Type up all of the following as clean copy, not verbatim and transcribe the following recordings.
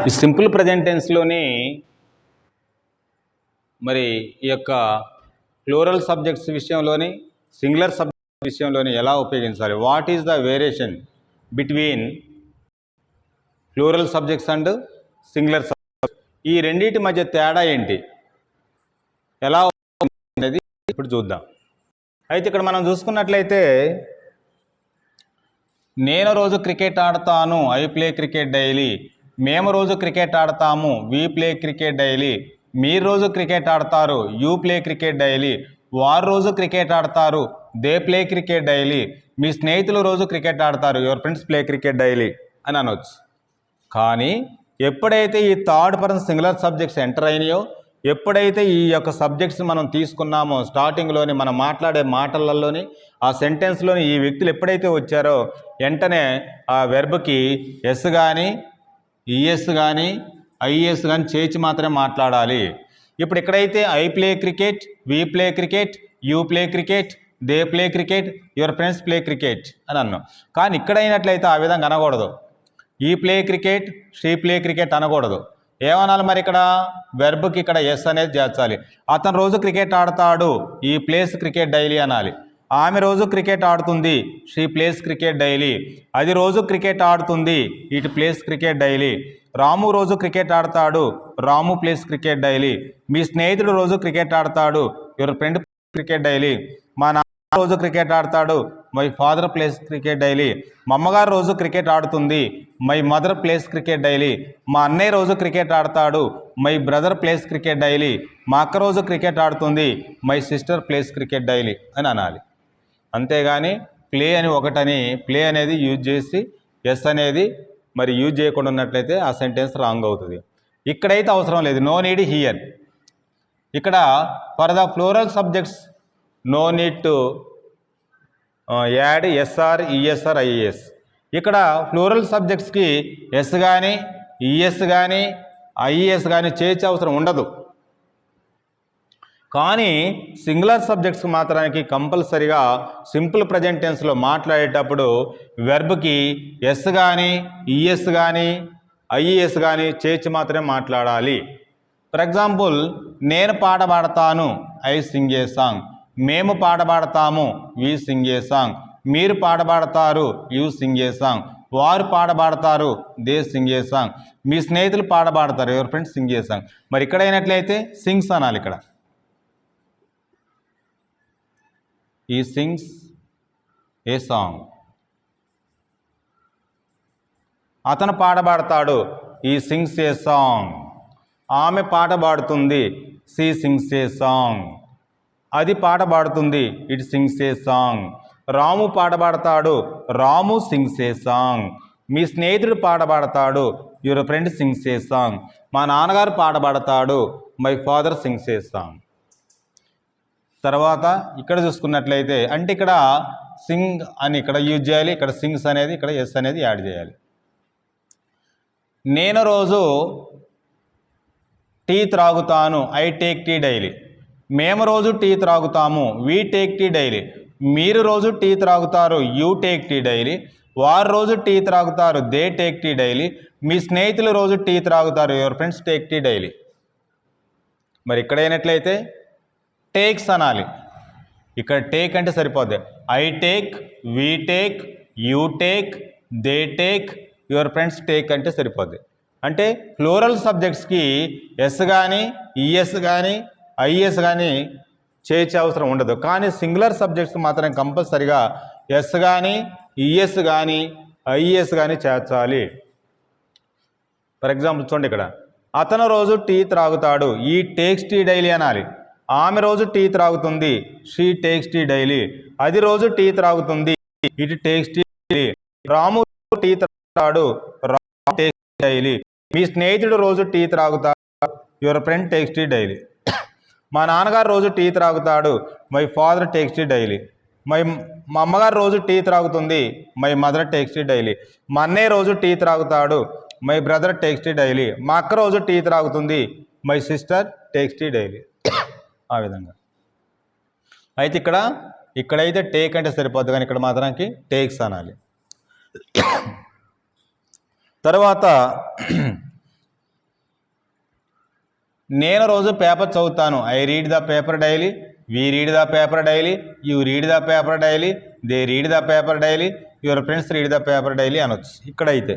ఈ simple present టెన్స్లోని మరి ఈ యొక్క ప్లూరల్ సబ్జెక్ట్స్ విషయంలోని సింగులర్ సబ్జెక్ట్స్ విషయంలోని ఎలా ఉపయోగించాలి, what is the variation between plural subjects and singular subjects, ఈ రెండింటి మధ్య తేడా ఏంటి, ఎలా అనేది ఇప్పుడు చూద్దాం. అయితే ఇక్కడ మనం చూసుకున్నట్లయితే నేను రోజు క్రికెట్ ఆడతాను, ఐ ప్లే క్రికెట్ డైలీ. మేము రోజు క్రికెట్ ఆడతాము, వీ ప్లే క్రికెట్ డైలీ. మీరు రోజు క్రికెట్ ఆడతారు, యూ ప్లే క్రికెట్ డైలీ. వారు రోజు క్రికెట్ ఆడతారు, దే ప్లే క్రికెట్ డైలీ. మీ స్నేహితులు రోజు క్రికెట్ ఆడతారు, your friends play cricket daily అని అనవచ్చు. కానీ ఎప్పుడైతే ఈ third person singular subjects enter అయినాయో, ఎప్పుడైతే ఈ యొక్క సబ్జెక్ట్స్ మనం తీసుకున్నామో స్టార్టింగ్లోని మనం మాట్లాడే మాటలలోని ఆ సెంటెన్స్లోని ఈ వ్యక్తులు ఎప్పుడైతే వచ్చారో వెంటనే ఆ వెర్బ్కి ఎస్ కానీ ఈఎస్ కానీ ఐఎస్ కానీ చేర్చి మాత్రమే మాట్లాడాలి. ఇప్పుడు ఎక్కడైతే I play cricket, we play cricket, you play cricket, they play cricket, your friends play cricket అని అన్నాం. కానీ ఇక్కడైనట్లయితే ఆ విధంగా అనకూడదు. ఈ play cricket, she play cricket అనకూడదు. ఏమనాలి మరి? ఇక్కడ వెర్బ్కి ఇక్కడ ఎస్ అనేది చేర్చాలి. అతను రోజు క్రికెట్ ఆడతాడు, ఈ ప్లేస్ క్రికెట్ డైలీ అనాలి. ఆమె రోజు క్రికెట్ ఆడుతుంది, షీ ప్లేస్ క్రికెట్ డైలీ. అది రోజు క్రికెట్ ఆడుతుంది, it place cricket daily. Ramu రోజు క్రికెట్ ఆడతాడు, రాము ప్లేస్ క్రికెట్ డైలీ. మీ స్నేహితుడు రోజు క్రికెట్ ఆడతాడు, యువర్ ఫ్రెండ్ క్రికెట్ డైలీ. మా నాన్న రోజు క్రికెట్ ఆడతాడు, my father place cricket daily. మా అమ్మగారు రోజు క్రికెట్ ఆడుతుంది, my mother place cricket daily. మా అన్నయ్య రోజు క్రికెట్ ఆడతాడు, my brother place cricket daily. మా అక్క రోజు క్రికెట్ ఆడుతుంది, my sister place cricket daily అని అనాలి. అంతేగాని ప్లే అని ఒకటని ప్లే అనేది యూజ్ చేసి ఎస్ అనేది మరి యూజ్ చేయకుండా ఉన్నట్లయితే ఆ సెంటెన్స్ రాంగ్ అవుతుంది. ఇక్కడైతే అవసరం లేదు, నో నీడ్ హియర్. ఇక్కడ for the plural subjects no need to add s or, es or, IAS. ఇక్కడ ప్లూరల్ సబ్జెక్ట్స్కి ఎస్ కానీ ఈఎస్ కానీ ఐఏఎస్ కానీ చేర్చే అవసరం ఉండదు. కానీ సింగులర్ సబ్జెక్ట్స్ మాత్రానికి కంపల్సరిగా సింపుల్ ప్రజెంట్ టెన్స్లో మాట్లాడేటప్పుడు వెర్బ్కి ఎస్ కానీ ఈఎస్ కానీ ఐఈఎస్ కానీ చేర్చి మాత్రమే మాట్లాడాలి. ఫర్ ఎగ్జాంపుల్, నేను పాట పాడతాను, ఐ సింగ్ ఏ సాంగ్. మేము పాట పాడతాము, వీ సింగ్ ఏ సాంగ్. మీరు పాట పాడతారు, యూ సింగ్ ఏ సాంగ్. వారు పాట పాడతారు, దే సింగ్ ఏ సాంగ్. మీ స్నేహితులు పాట పాడతారు, your friends Singh A song. మరి ఇక్కడ అయినట్లయితే సింగ్స్ అనాలి. ఇక్కడ ఈ సింగ్స్ ఏ సాంగ్. అతను పాట పాడతాడు, ఈ సింగ్స్ ఏ సాంగ్. ఆమె పాట పాడుతుంది, షీ సింగ్స్ ఏ సాంగ్. అది పాట పాడుతుంది, ఇట్ సింగ్స్ ఏ సాంగ్. రాము పాట పాడతాడు, రాము సింగ్స్ ఏ సాంగ్. మీ స్నేహితుడు పాట పాడతాడు, your friend sings a song. మా నాన్నగారు పాట పాడతాడు, my father sings a song. తర్వాత ఇక్కడ చూసుకున్నట్లయితే అంటే ఇక్కడ సింగ్ అని ఇక్కడ యూజ్ చేయాలి, ఇక్కడ సింగ్స్ అనేది ఇక్కడ ఎస్ అనేది యాడ్ చేయాలి. నేను రోజు టీ త్రాగుతాను, ఐ టేక్ టీ డైలీ. మేము రోజు టీ త్రాగుతాము, వీ టేక్ టీ డైలీ. మీరు రోజు టీ త్రాగుతారు, యూ టేక్ టీ డైలీ. వారు రోజు టీ త్రాగుతారు, దే టేక్ టీ డైలీ. మీ స్నేహితులు రోజు టీ త్రాగుతారు, your friends take tea daily. మరి ఇక్కడ అయినట్లయితే టేక్స్ అనాలి. ఇక్కడ టేక్ అంటే సరిపోద్ది. I take, we take, you take, they take, your friends take అంటే సరిపోద్ది. అంటే ప్లూరల్ సబ్జెక్ట్స్కి ఎస్ కానీ ఈఎస్ కానీ ఐఎస్ కానీ చేర్చే అవసరం ఉండదు. కానీ సింగులర్ సబ్జెక్ట్స్ మాత్రం కంపల్సరిగా ఎస్ కానీ ఈఎస్ కానీ ఐఎస్ కానీ చేర్చాలి. ఫర్ ఎగ్జాంపుల్ చూడండి, ఇక్కడ అతను రోజు టీ త్రాగుతాడు, ఈ టేక్స్ టీ డైలీ అనాలి. ఆమె రోజు టీ త్రాగుతుంది, షీ టేక్స్ టీ డైలీ. అది రోజు టీ త్రాగుతుంది, it takes tea daily. Ramu tea త్రాగుతాడు, రాము టేక్స్ టీ డైలీ. మీ స్నేహితుడు రోజు టీ త్రాగుతాడు, your friend takes tea daily. మా నాన్నగారు రోజు టీ త్రాగుతాడు, my father takes tea daily. మా అమ్మగారు రోజు టీ త్రాగుతుంది, my mother takes tea daily. మా అన్నయ్య రోజు టీ త్రాగుతాడు, my brother takes tea daily. మా అక్క రోజు టీ త్రాగుతుంది, my sister takes tea daily. ఆ విధంగా అయితే ఇక్కడైతే టేక్ అంటే సరిపోద్ది, కానీ ఇక్కడ మాత్రానికి టేక్స్ అనాలి. తర్వాత నేను రోజు పేపర్ చదువుతాను. I read the paper daily, we read the paper daily, you read the paper daily, they read the paper daily, your friends read the paper daily అనొచ్చు. ఇక్కడైతే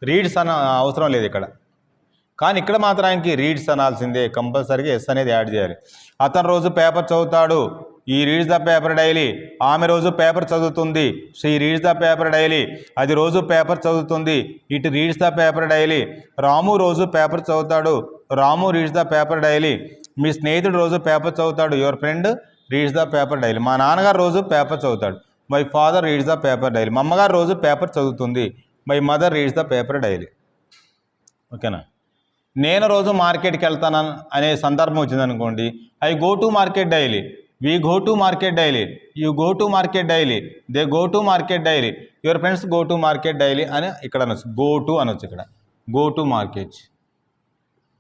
రీడ్స్ అన్న అవసరం లేదు ఇక్కడ. కానీ ఇక్కడ మాత్రానికి రీడ్స్ అనాల్సిందే, కంపల్సరీగా ఎస్ అనేది యాడ్ చేయాలి. అతను రోజు పేపర్ చదువుతాడు, ఈ రీడ్స్ ద పేపర్ డైలీ. ఆమె రోజు పేపర్ చదువుతుంది, she reads the paper daily. అది రోజు పేపర్ చదువుతుంది, it reads the paper daily. Ramu రోజు పేపర్ చదువుతాడు, Ramu reads the paper daily. మీ స్నేహితుడు రోజు పేపర్ చదువుతాడు, your friend reads the paper daily. మా నాన్నగారు రోజు పేపర్ చదువుతాడు, my father reads the paper daily. మా అమ్మగారు రోజు పేపర్ చదువుతుంది, my mother reads the paper daily. ఓకేనా. నేను రోజు మార్కెట్కి వెళ్తాను అనే సందర్భం వచ్చిందనుకోండి, I go to market daily, we go to market daily, you go to market daily, they go to market daily, your friends go to market daily అని ఇక్కడ అనొచ్చు. గో టు అనొచ్చు ఇక్కడ. Go to market,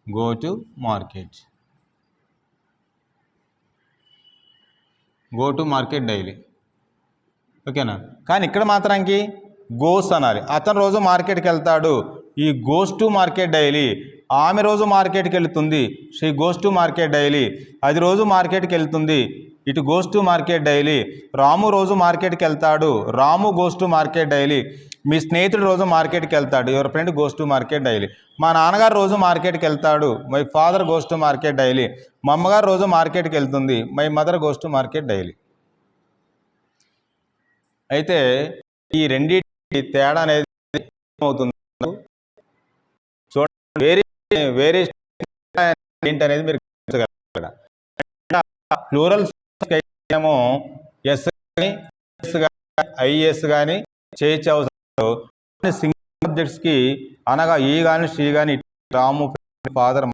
go to market, go to market daily. ఓకేనా. కానీ ఇక్కడ మాత్రానికి goes అనాలి. అతను రోజు మార్కెట్కి వెళ్తాడు, ఈ గోస్ టు మార్కెట్ డైలీ. ఆమె రోజు మార్కెట్కి వెళ్తుంది, she goes to market daily. అది రోజు మార్కెట్కి వెళ్తుంది, ఇటు goes to market daily. Ramu రోజు మార్కెట్కి వెళ్తాడు, రాము గోస్ టు మార్కెట్ డైలీ. మీ స్నేహితుడు రోజు మార్కెట్కి వెళ్తాడు, your friend goes to market daily. మా నాన్నగారు రోజు మార్కెట్కి వెళ్తాడు, my father goes to market daily. మా అమ్మగారు రోజు మార్కెట్కి వెళ్తుంది, my mother goes to market daily. అయితే ఈ రెండింటి తేడా అనేది అవుతుంది చూడండి. వేరే ఏంటనేది మీరు ప్లూరల్ ఏమో ఎస్ కానీ ఐఎస్ కానీ చేయొచ్చు అవసరం. సింగిల్ సబ్జెక్ట్స్కి అనగా ఈ కానీ షీ కానీ రాము ఫాదర్